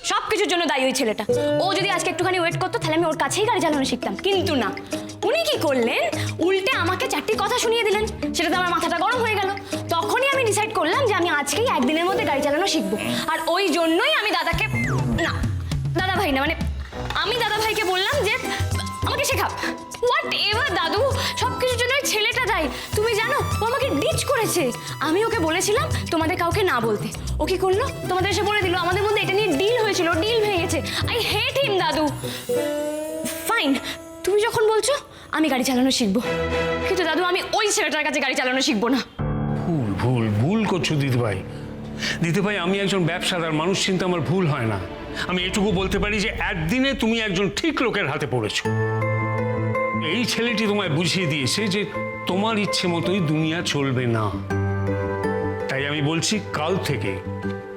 সবকিছুর জন্য দায়ী ওই ছেলেটা। ও যদি আজকে একটুখানি ওয়েট করতো তাহলে আমি ওর কাছেই গাড়ি চালানো শিখতাম, কিন্তু না, উনি কি করলেন, উল্টে আমাকে 4টি কথা শুনিয়ে দিলেন। সেটাতে আমার মাথাটা গরম হয়ে গেল। তখনই আমি ডিসাইড করলাম যে আমি আজকেই একদিনের মধ্যে গাড়ি চালানো শিখবো। আর ওই জন্যই আমি দাদাকে, না দাদা ভাই না, মানে আমি দাদা ভাইকে বললাম যে আমাকে শেখাও। হোয়াট এভার দাদু, সব কিছুর জন্য ওই ছেলেটা দায়ী। তুমি জানো ও আমাকে ডিচ করেছে। আমি ওকে বলেছিলাম তোমাদের কাউকে না বলতে, ও কি করলো, তোমাদের এসে বলে দিল। আমাদের মধ্যে এটা নিয়ে ডিল হয়েছিল, ডিল ভেঙে গেছে। আই হেট হিম দাদু। ফাইন, তুমি যখন বলছো আমি গাড়ি চালানো শিখবো, কিন্তু দাদু আমি ওই ছেলেটার কাছে গাড়ি চালানো শিখবো না। ভুল ভুল ভুল করছো দিদিভাই। দিদিভাই, আমি একজন ব্যবসাদার মানুষ, চিন্তা আমার ভুল হয় না। আমি এটুকু বলতে পারি যে একদিনে তুমি একজন ঠিক লোকের হাতে পড়েছো। এই ছেলেটি তোমায় বুঝিয়ে দিয়েছে যে তোমার ইচ্ছে মতোই দুনিয়া চলবে না। তাই আমি বলছি কাল থেকে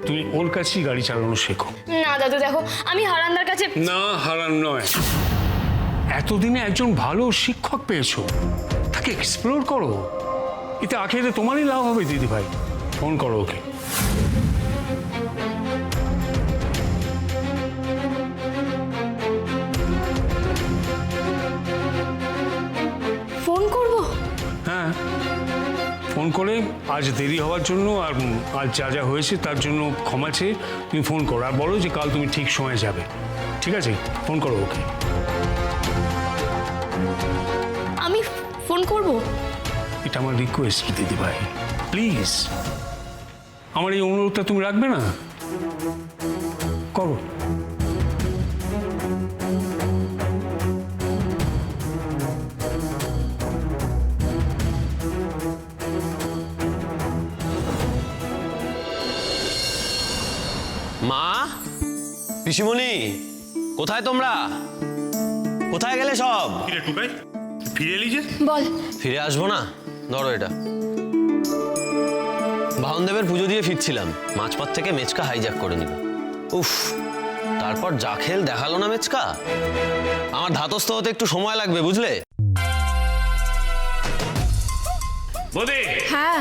তুমি ওর কাছেই গাড়ি চালানো শেখো। না দাদু দেখো, আমি হারানদার কাছে, না হারান নয়, এতদিনে একজন ভালো শিক্ষক পেয়েছো, তাকে এক্সপ্লোর করো। এতে আখেরে তোমারই লাভ হবে দিদিভাই। ফোন করো ওকে। ফোন করব? হ্যাঁ, ফোন করে আজ দেরি হওয়ার জন্য আর আজ যা যা হয়েছে তার জন্য ক্ষমা চেয়ে তুমি ফোন করো আর বলো যে কাল তুমি ঠিক সময় যাবে। ঠিক আছে, ফোন করো ওকে। আমি ফোন করব? এটা আমার রিকোয়েস্ট দিদিভাই, প্লিজ আমার এই অনুরোধটা তুমি রাখবে না? করো। মা, পিসিমণি, কোথায় তোমরা? কোথায় গেলে সব? ফিরে এলি যে? বল। ফিরে আসবো না, ধরো এটা। বাহনদেবের পুজো দিয়ে ফিরছিলাম, মাছপাত থেকে মেচকা হাইজ্যাক করে নিল। উফ, তারপর যা খেল দেখালো না মেচকা। আমার ধাতস্থ হতে একটু সময় লাগবে, বুঝলে? বৌদি, হ্যাঁ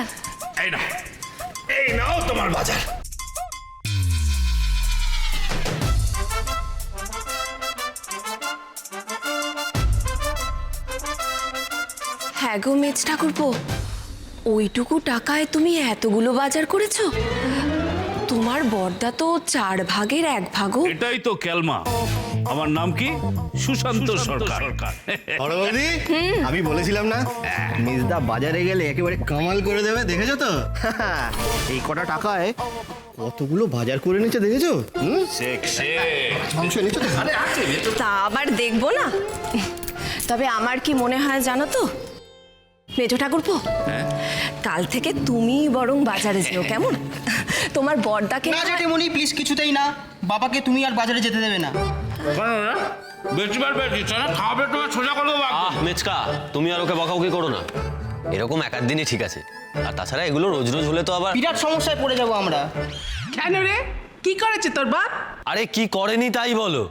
এই নাও তোমার বাজার। হ্যাঁ গো মেজ ঠাকুরপো, ওইটুকু টাকায় তুমি এতগুলো বাজার করেছো? তোমার বর্দা তো 4 ভাগের 1 ভাগও। এটাই তো ক্যালমা। আমার নাম কি? সুশান্ত সরকার। বৌদি, আমি বলেছিলাম না মিজদা বাজারে গেলে একেবারে কামাল করে দেবে, দেখেছো তো? এই কটা টাকায় কতগুলো বাজার করে নিচ্ছে দেখেছো? মাংস এনেছো তো? তা আবার দেখবো না। তবে আমার কি মনে হয় জানো তো মেজ ঠাকুরপো, কাল থেকে তুমি বরং বাজারে যেও, কেমন? তোমার বর্দাকে না জেঠিমণি, প্লিজ কিছুতেই না। বাবাকে তুমি আর বাজারে যেতে দেবে না। মেচকা, তুমি আর ওকে বকাবকি করো না। এরকম এক দিনই ঠিক আছে। আর তাছাড়া এগুলো রোজ রোজ হলে তো আবার বিরাট সমস্যায় পড়ে যাবো আমরা। কেন রে, কি করেছে তোর বাপ? আরে কি করেনি তাই বলো।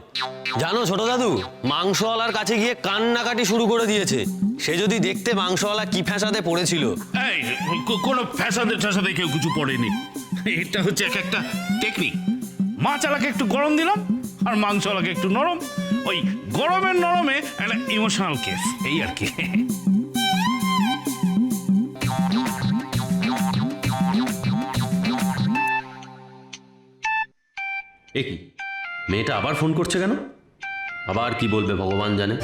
জানো ছোট দাদু, মাংসওয়ালার কাছে গিয়ে কান্নাকাটি শুরু করে দিয়েছে। সে যদি দেখতে মাংসওয়ালা কি ফ্যাসাদে পড়েছিল। এই কোনো ফ্যাসাদে কেউ কিছু পড়েনি। এটা হচ্ছে এক একটা টেকনিক। মাছওয়ালাকে একটু গরম দিলাম আর মাংসওয়ালাকে একটু নরম। ওই গরমের নরমে একটা ইমোশনাল কেস, এই আর কি। এ কি, মেয়েটা আবার ফোন করছে কেন? আবার কি বলবে ভগবান জানে।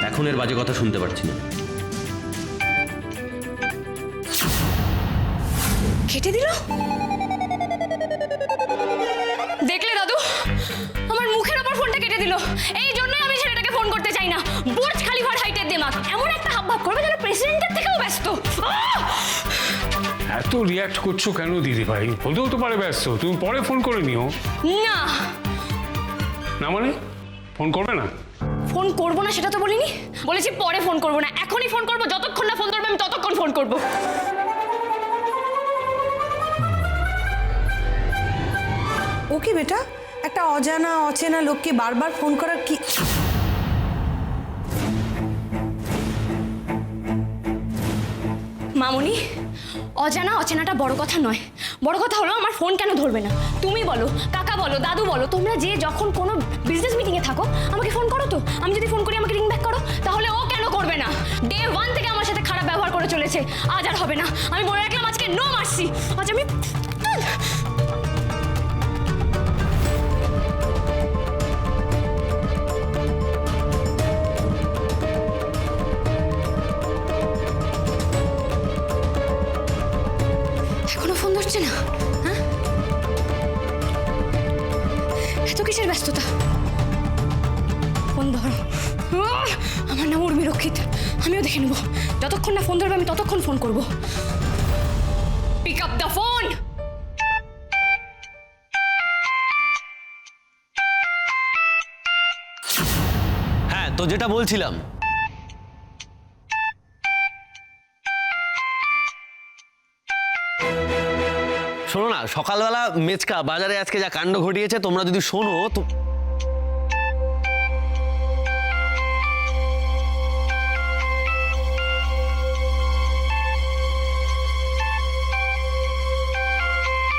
এখন এর বাজে কথা শুনতে পারছি না। কেটে দিল। দেখলে দাদু, আমার মুখের ওপর ফোনটা কেটে দিল। এই জন্যই আমি ছেলেটাকে ফোন করতে চাই না। বুর্জ খালিফার হাইটের দেমাগ, এমন একটা হাবভাব করবে যেন প্রেসিডেন্টের থেকেও ব্যস্ত। এত রিয়াক্ট করছো কেন দিদিভাই? হতেও তো পারে ব্যস্ত, তুমি পরে ফোন করে নিও। না না মানে ফোন করবে না? ফোন করবো না সেটা তো বলিনি, বলেছি পরে ফোন করবো না, এখনই ফোন করবো। যতক্ষণ না ফোন ধরবে আমি ততক্ষণ ফোন করবো। ও কি বেটা, একটা অজানা অচেনা লোককে বারবার ফোন করার কি? মামনি, অজানা অচেনাটা বড় কথা নয়, বড় কথা হলো আমার ফোন কেন ধরবে না? তুমি বলো, কাকা বলো, দাদু বলো, তোমরা যে যখন কোনো বিজনেস মিটিংয়ে থাকো আমাকে ফোন করো তো। আমি যদি ফোন করি আমাকে রিং ব্যাক করো, তাহলে ও কেন করবে না? ডে 1 থেকে আমার সাথে খারাপ ব্যবহার করে চলেছে, আজ আর হবে না। আমি বলে রাখলাম আজকে নো মারছি, আজ আমি এখনো ফোন ধরছে না? হ্যাঁ, এত কিসের ব্যস্ততা? ফোন ধর। আমার নাম উর্মি রক্ষিত, আমিও দেখে নেবো। যতক্ষণ না ফোন ধরবে আমি ততক্ষণ ফোন করবো। Pick up the phone. হ্যাঁ, তো যেটা বলছিলাম, শোনো না, সকালবেলা মেচকা বাজারে আজকে যা কাণ্ড ঘটিয়েছে তোমরা যদি শোনো তো।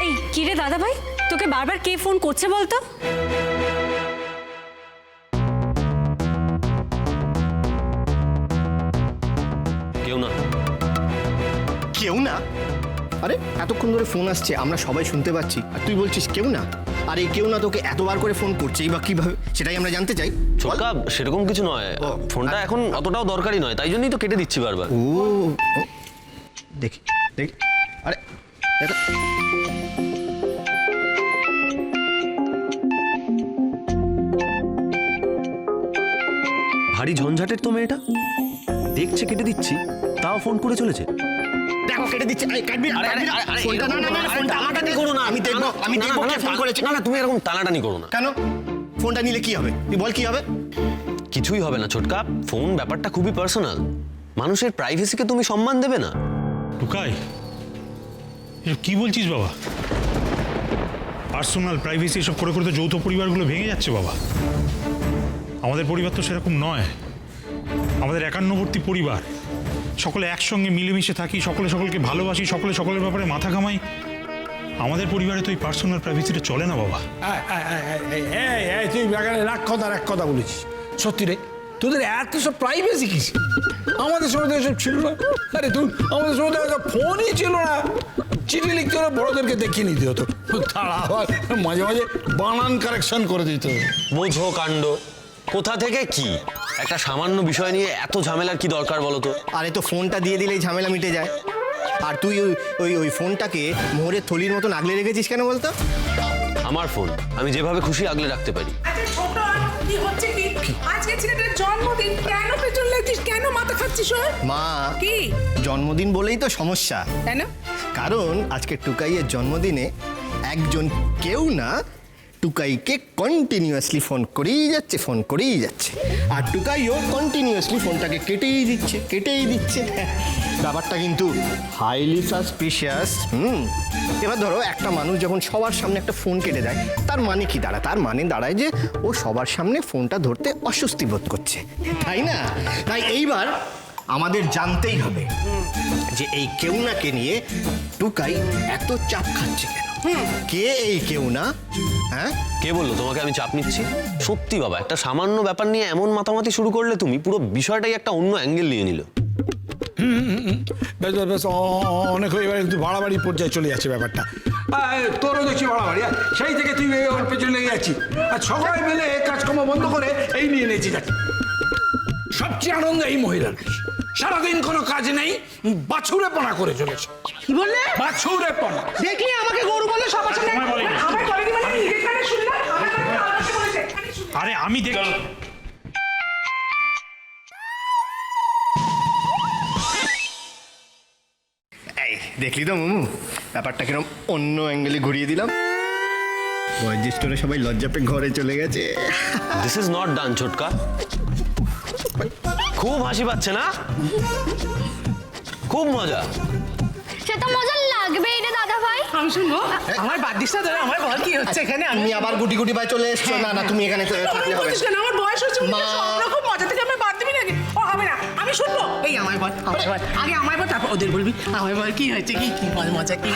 এই কিরে দাদা ভাই, তোকে বারবার কে ফোন করছে বলতো? কেউ না। কেউ না? আরে এতক্ষণ ধরে ফোন আসছে, আমরা সবাই শুনতে পাচ্ছি, আর তুই বলছিস কেউ না? আর এই কেউ না তোকে এতবার করে ফোন করছে, বা কিভাবে, সেটাই আমরা জানতে চাই। ছোটকা, সেরকম কিছু নয়, ফোনটা এখন অতটাও দরকারি নয়, তাই জন্যই তো কেটে দিচ্ছি বারবার। ও ও, দেখি দেখি, আরে দেখো, ভারী ঝঞ্ঝাটের তো মেয়েটা, দেখছে কেটে দিচ্ছি, তাও ফোন করে চলেছে। দেখো কেটে দিচ্ছে। আরে কাটবি না, কাটবি না। ফোনটা না, না, না, ফোনটা আমাকে করো না, আমি দেখবো, আমি দেখবো কে ফোন করেছে। না না, তুমি এরকম টানাটানি করো না। কেন? ফোনটা নিলে কি হবে? তুই বল কি হবে? কিছুই হবে না ছোটকা, ফোন ব্যাপারটা খুবই পার্সোনাল, মানুষের প্রাইভেসিকে তুমি সম্মান দেবে না? টুকাই, এসব কি বলছিস বাবা? পার্সোনাল প্রাইভেসি এসব করে করে তো যৌথ পরিবারগুলো ভেঙে যাচ্ছে বাবা। আমাদের পরিবার তো সেরকম নয়, আমাদের একান্নবর্তী পরিবার, সকলে একসঙ্গে মিলেমিশে থাকি, সকলে সকলকে ভালোবাসি, সকলে সকলের ব্যাপারে মাথা ঘামাই। আমাদের পরিবারে তো এই পার্সোনাল প্রাইভেসিটা চলে না বাবা। তুই বাগানে এক কথা বলেছিস, সত্যি রে, তোদের এত সব প্রাইভেসি কি? আমাদের সময় তো এসব ছিল না। আরে তুই, আমাদের সময় তো ফোনই ছিল না, চিঠি লিখতে হলে বড়দেরকে দেখিয়ে নিতে হতো, তারা আবার মাঝে মাঝে বানান কারেকশন করে দিত। বোঝো কাণ্ড, কোথা থেকে কি একটা সামান্য বিষয় নিয়ে এত ঝামেলার কি দরকার বলো তো? আরে তো ফোনটা দিয়ে দিলেই ঝামেলা মিটে যায়। আর তুই ওই ফোনটাকে মোহরের থলির মতন আগলে রেখেছিস কেন বলতো? আমার ফোন আমি যেভাবে খুশি আগলে রাখতে পারি। কি হচ্ছে কি? আজকে ছেলেটার জন্মদিন, কেন পেছন লাগছিস? কেন মাথা খাচ্ছিস ওর? মা, কি জন্মদিন বলেই তো সমস্যা। কেন? কারণ আজকে টুকাইয়ের জন্মদিনে একজন কেউ না টুকাইকে কন্টিনিউয়াসলি ফোন করেই যাচ্ছে, আর টুকাইও কন্টিনিউয়াসলি ফোনটাকে কেটেই দিচ্ছে। ব্যাপারটা কিন্তু হাইলি সাসপিশিয়াস। এবার ধরো একটা মানুষ যখন সবার সামনে একটা ফোন কেটে দেয়, তার মানে কি দাঁড়ায়? তার মানে দাঁড়ায় যে ও সবার সামনে ফোনটা ধরতে অস্বস্তি বোধ করছে, তাই না? তাই এইবার আমাদের জানতেই হবে যে এই কেউ নাকে নিয়ে টুকাই এত চাপ খাচ্ছে কেন? কে এই কেউ না? হ্যাঁ, কে বললো তোমাকে আমি চাপ নিচ্ছি? সত্যি বাবা, একটা সামান্য ব্যাপার নিয়ে এমন মাতামাতি শুরু করলে তুমি, পুরো বিষয়টাই একটা অন্য অ্যাঙ্গেল নিয়ে নিল। বেশ বেশ, অনেক হয়ে এবার কিন্তু বাড়াবাড়ি পর্যায়ে চলে যাচ্ছে ব্যাপারটা। তোরও দেখছি বাড়াবাড়ি, সেই থেকে তুই ওর পেছনে লেগে যাচ্ছি, আর সবাই মিলে কাজকর্ম বন্ধ করে এই নিয়ে নেচে যাচ্ছি। সবচেয়ে আনন্দ এই মহিলার, সারাদিন কোনো কাজ নেই, বাছুরে পনা করে চলেছে। কি বললে? বাছুরে পনা। দেখলি আমাকে গরু বলে সবার সামনে? আমার বলেনি মানে নিজের কানে শুনলাম, আমার কানে আমাকে বলেছে। আরে আমি দেখ, এই দেখলি তো মামু, ব্যাপারটা কিরম অন্য অ্যাঙ্গেলে ঘুরিয়ে দিলাম। বয়োজ্যেষ্ঠরা সবাই লজ্জা পেয়ে ঘরে চলে গেছে। দিস ইজ নট ডান ছোটকা। খুব হাসি পাচ্ছে না? খুব মজা। সে তো মজা লাগবেই রে দাদা ভাই। আমি শুনবো, আমার বাদ দিস না তোরা, আমার বল কি হচ্ছে এখানে? তুমি আবার গুটি গুটি পায়ে চলে এসছো। না না, তুমি এখানে থাকলে হবে। আমার বয়স হচ্ছে, মা। সব রকম মজা থেকে আমি বাদ দিবি নাকি? ও হবে না, আমি আমি শুনবো এই আমায় বল আগে আমায় বল তারপর ওদের বলবি আমায় বল কি হয়েছে কি কি মজা কি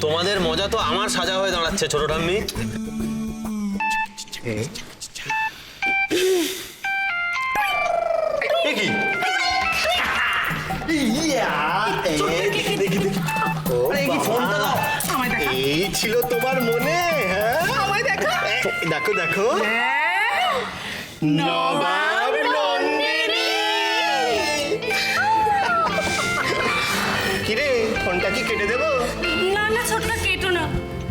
তোমাদের মজা তো আমার সাজা হয়ে দাঁড়াচ্ছে ছোট ঠাম্মি। এই ছিল তোমার মনে? হ্যাঁ আমায় দেখা দেখো দেখো নবাব নন্দিনী। কিরে ফোনটা কি কেটে দেবো? না না ছোটটা কেটো না,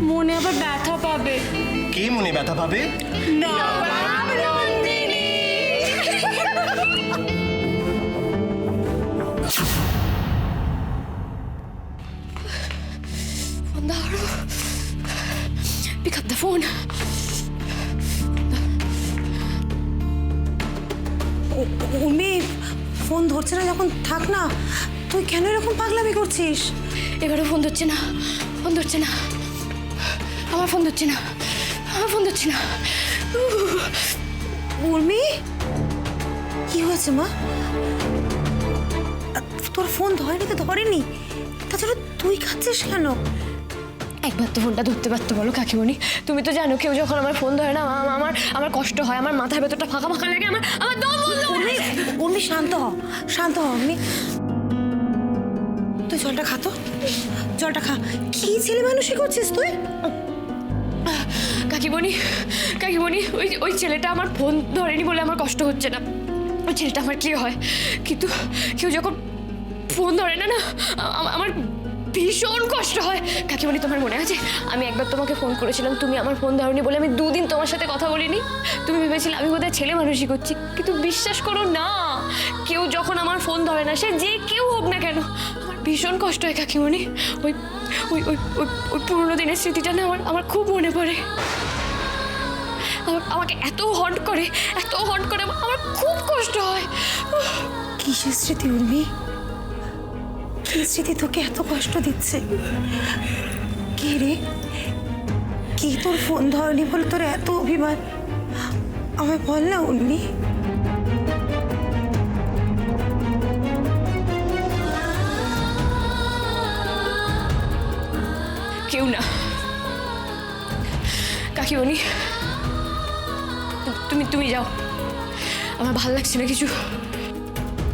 মনে আবার ব্যথা পাবে। কি মনে ব্যথা পাবে? নবাব নন্দিনী। ফোন ধরো, pick up the phone. Urmi phone ধরছে না যখন থাক না, তুই কেন এরকম পাগলামি করছিস? এবারও ফোন ধরছে না, ফোন ধরছে না, আমার ফোন ধরছে না, আমার ফোন ধরছে না। উর্মি কি হয়েছে মা? তোর ফোন ধরেনি তো ধরেনি, তাছাড়া তুই খাচ্ছিস কেন? একবার তো ফোনটা ধরতে পারতো বলো কাকিমণি? তুমি তো জানো কেউ যখন আমার ফোন ধরে না আমার কষ্ট হয়, আমার মাথার ভেতরটা ফাঁকা ফাঁকা লাগে, আমার দম বন্ধ হয়ে যায়। উর্মি শান্ত হ, শান্ত হ উর্মি। তুই জলটা খা তো, জলটা খা। কি ছেলে মানুষই করছিস তুই? কাকিমণি কাকিমণি ওই ছেলেটা আমার ফোন ধরেনি বলে আমার কষ্ট হচ্ছে না, ওই ছেলেটা আমার কি হয়, কিন্তু কেউ যখন ফোন ধরে না না আমার ভীষণ কষ্ট হয়। কাকিমণি তোমার মনে আছে আমি একবার তোমাকে ফোন করেছিলাম, তুমি আমার ফোন ধরনি বলে আমি 2 দিন তোমার সাথে কথা বলিনি। তুমি ভেবেছিলে আমি বোধহয় ছেলে মানুষই করছি, কিন্তু বিশ্বাস করো না, কেউ যখন আমার ফোন ধরে না, সে যে কেউ হোক না কেন, আমার ভীষণ কষ্ট হয় কাকিমণি। ওই ওই ওই ওই পুরোনো দিনের স্মৃতিটা না আমার খুব মনে পড়ে। আমাকে এত হট করে আমার খুব কষ্ট হয়। কিসের স্মৃতি উর্মি? কি স্মৃতি তোকে এত কষ্ট দিচ্ছে? কে রে? কি তোর ফোন ধরেনি বলে তোর এত অভিমান? আমায় বল না উর্মি। কেউ না কাকিমণি, তুমি যাও, আমার ভাল লাগছে না কিছু।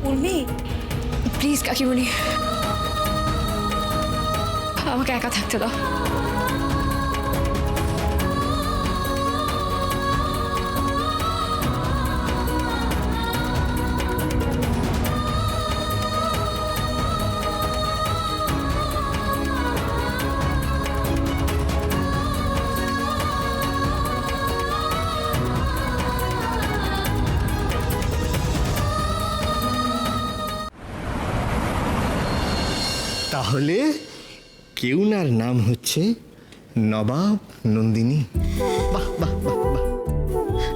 উর্মি প্লিজ কাকিমণি, আমাকে একা থাকতে দাও। তাহলে কেউনার নাম হচ্ছে নবাব নন্দিনী। বাহ বাহ বাহ বাহ।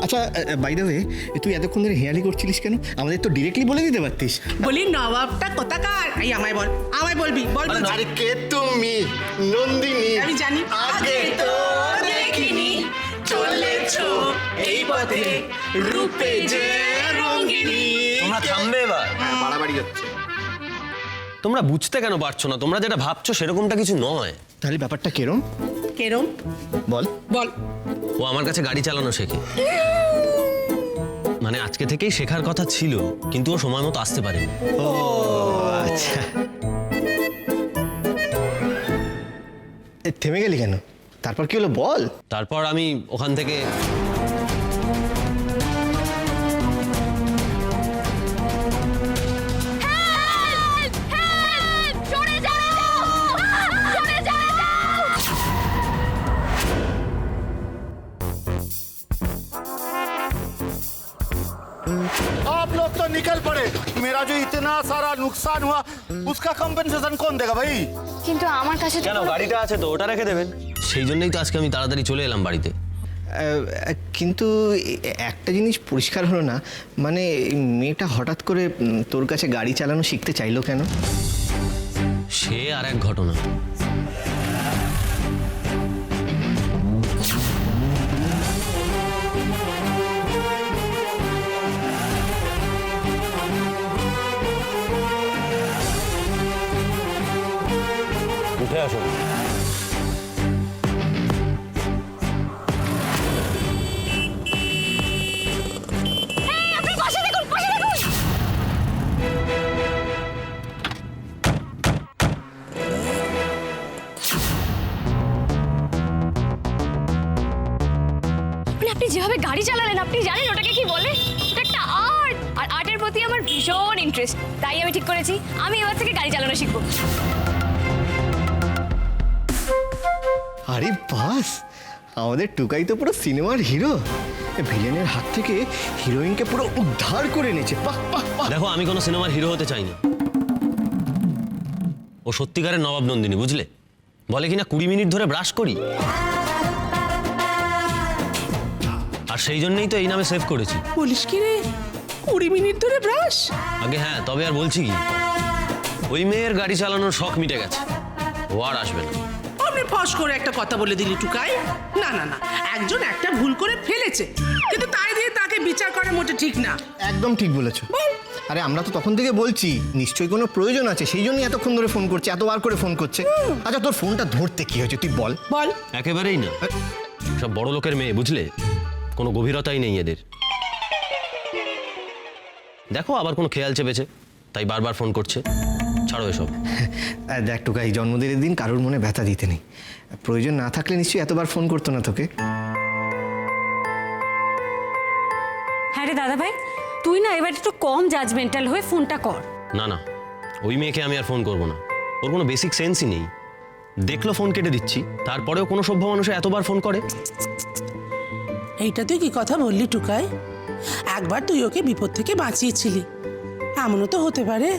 আচ্ছা বাই দ্য ওয়ে, তুই এতক্ষণ ধরে হেয়ালি করছিলিস কেন? আমাদের তো ডিরেক্টলি বলে দিতে পারতিস। বলি নবাবটা কোথাকার? এই আমায় বল, আমায় বলবি, বল বল। আরে কে তুমি? নন্দিনী। আমি জানি। আগে তো দেখিনি, চলেছো এই পথে রূপে যে রঙিনী। তোমরা থামবে এবার? বাড়াবাড়ি হচ্ছে। তোমরা বুঝতে কেন পারছো না? তোমরা যেটা ভাবছো সেরকমটা কিছু নয়। তাহলে ব্যাপারটা কেরম? কেরম বল। বল। ও আমার কাছে গাড়ি চালানো শেখে, মানে আজকে থেকেই শেখার কথা ছিল, কিন্তু ও সময় মতো আসতে পারেনি। ও আচ্ছা, থেমে গেলি কেন? তারপর কি হলো বল। তারপর আমি ওখান থেকে आप लोग तो निकल पड़े। मेरा जो इतना सारा नुकसान हुआ उसका कंपनसेशन कौन देगा भाई? কিন্তু আমার কাছে তো কেন, গাড়িটা আছে তো, ওটা রেখে দেবেন। সেই জন্যই তো আজকে আমি তাড়াতাড়ি চলে এলাম বাড়িতে। কিন্তু একটা জিনিস পরিষ্কার হলো না, মানে মেয়েটা হঠাৎ করে তোর কাছে গাড়ি চালানো শিখতে চাইলো কেন? সে আর এক ঘটনা। উঠে আসুন। এই, আপনি পাশে দেখুন, পাশে দেখুন। মানে আপনি যেভাবে গাড়ি চালালেন, আপনি জানেন ওটাকে কি বলে? ওটা একটা আর্ট, আর আর্টের প্রতি আমার ভীষণ ইন্টারেস্ট। তাই আমি ঠিক করেছি আমি এবার থেকে গাড়ি চালানো শিখবো। আরে বাস, আমাদের টুকাই তো পুরো সিনেমার হিরো। ভিলেনের হাত থেকে হিরোইনকে পুরো উদ্ধার করে এনেছে। বাহ বাহ বাহ। দেখো, আমি কোনো সিনেমার হিরো হতে চাই না। ও সত্যিকারের নবাব নন্দিনী, বুঝলে? বলে কিনা 20 মিনিট ধরে ব্রাশ করি, আর সেই জন্যই তো এই নামে সেভ করেছি। বলিস কি রে, 20 মিনিট ধরে ব্রাশ? আগে হ্যাঁ, তবে আর বলছি কি, ওই মেয়ের গাড়ি চালানোর শখ মিটে গেছে, ও আর আসবে না। আপনি ফস করে একটা কথা বলে দিলি টুকাই। না না না, একজন একটা ভুল করে ফেলেছে, কিন্তু তাই দিয়ে তাকে বিচার করা মোটে ঠিক না। একদম ঠিক বলেছো। আরে আমরা তো তখন থেকে বলছি নিশ্চয়ই কোনো প্রয়োজন আছে, সেই জন্যই এতক্ষণ ধরে ফোন করছে, এতবার করে ফোন করছে। আচ্ছা তোর ফোনটা ধরতে কি হয়েছে তুই বল। বল। একেবারেই না, সব বড় লোকের মেয়ে, বুঝলে? কোনো গভীরতাই নেই এদের। দেখো আবার কোনো খেয়াল চেপেছে, তাই বারবার ফোন করছে। ছাড়ো এসব। দেখ টুকাই, জন্মদিনের দিন কারোর মনে ব্যথা দিতে নেই। প্রয়োজন না থাকলে নিশ্চয়ই এতবার ফোন করতো না তোকে। হ্যাঁ রে দাদা ভাই, তুই না এবার একটু কম জাজমেন্টাল হয়ে ফোনটা কর। না না, ওই মেয়েকে আমি আর ফোন করবো না। ওর কোনো বেসিক সেন্সই নেই। দেখলো ফোন কেটে দিচ্ছি, তারপরেও কোনো সভ্য মানুষে এতবার ফোন করে? এইটা তুই কি কথা বললি টুকাই? একবার তুই ওকে বিপদ থেকে বাঁচিয়েছিলি, এমনও তো হতে পারে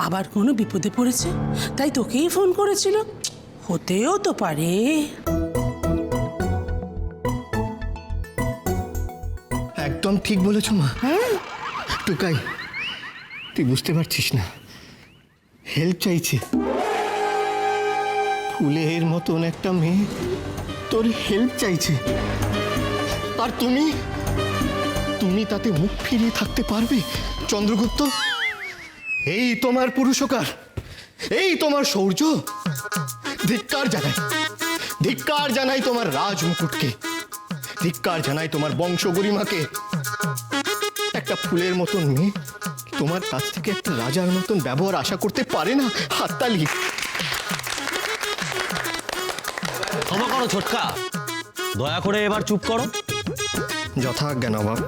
আবার কোনো বিপদে পড়েছে, তাই তোকেই ফোন করেছিল। হতেও তো পারে। একদম ঠিক বলেছো মা। হ্যাঁ টুকাই, তুই বুঝতে পারছিস না, হেল্প চাইছে। ফুলের মতন একটা মেয়ে তোর হেল্প চাইছে, আর তুমি তাতে মুখ ফিরিয়ে থাকতে পারবে চন্দ্রগুপ্ত? এই তোমার পুরুষকার, এই তোমার শৌর্য। ধিক্কার জানাই তোমার রাজ মুকুটকে, ধিক্কার জানাই তোমার বংশ গরিমাকে। একটা ফুলের মতন মেয়ে তোমার কাছ থেকে একটা রাজার মতন ব্যবহার আশা করতে পারে না। হাততালি। ক্ষমা করো ছোটকা, দয়া করে এবার চুপ করো। যথাজ্ঞা নবাব।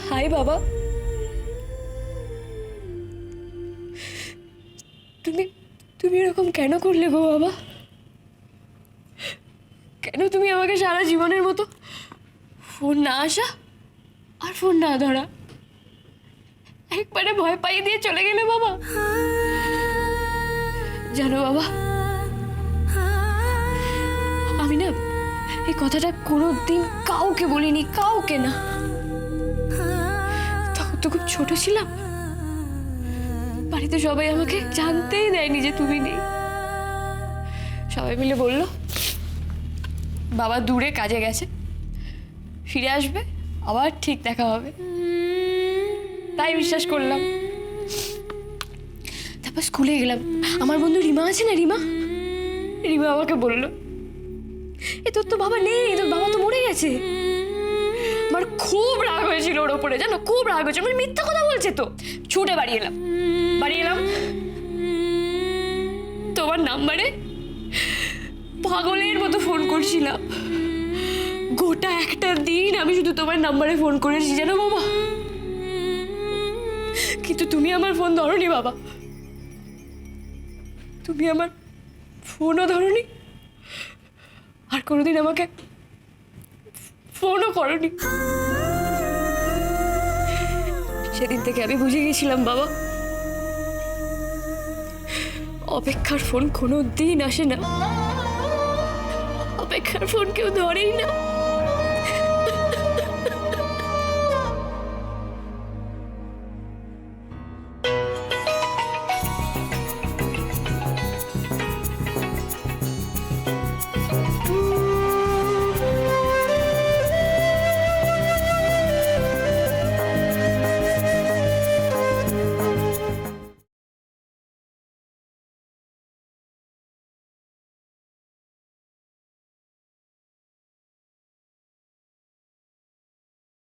হাই বাবা, তুমি এরকম কেন করলে গো বাবা? কেন তুমি আমাকে সারা জীবনের মতো ফোন না আসা আর ফোন না ধরা একবারে ভয় পাইয়ে দিয়ে চলে গেলে বাবা? জানো বাবা, আমি না এই কথাটা কোনোদিন কাউকে বলিনি, কাউকে না। তখন তো খুব ছোট ছিলাম, বাড়িতে সবাই আমাকে জানতেই দেয়নি যে তুমি নেই। সবাই মিলে বলল বাবা দূরে কাজে গেছে, ফিরে আসবে, আবার ঠিক দেখা হবে। তাই বিশ্বাস করলাম। তারপর স্কুলে গেলাম, আমার বন্ধু রিমা আছে না, রিমা আমাকে বলল এ তোর তো বাবা নেই, তোর বাবা তো মরে গেছে। আমার খুব রাগ হয়েছিল ওর ওপরে, জানো, খুব রাগ হয়েছিল। মানে মিথ্যা কথা বলছে তো। ছুটে বাড়ি এলাম তোমার নাম্বারে পাগলের মতো ফোন করছিলাম। গোটা একটা দিন আমি শুধু তোমার নাম্বারে ফোন করেছি, জানো বাবা। কিন্তু তুমি আমার ফোন ধরোনি বাবা, তুমি আমার ফোনও ধরোনি, আর কোনোদিন আমাকে ফোনও করোনি। সেদিন থেকে আমি বুঝে গেছিলাম বাবা, অপেক্ষার ফোন কোনো দিন আসে না, অপেক্ষার ফোন কেউ ধরেই না।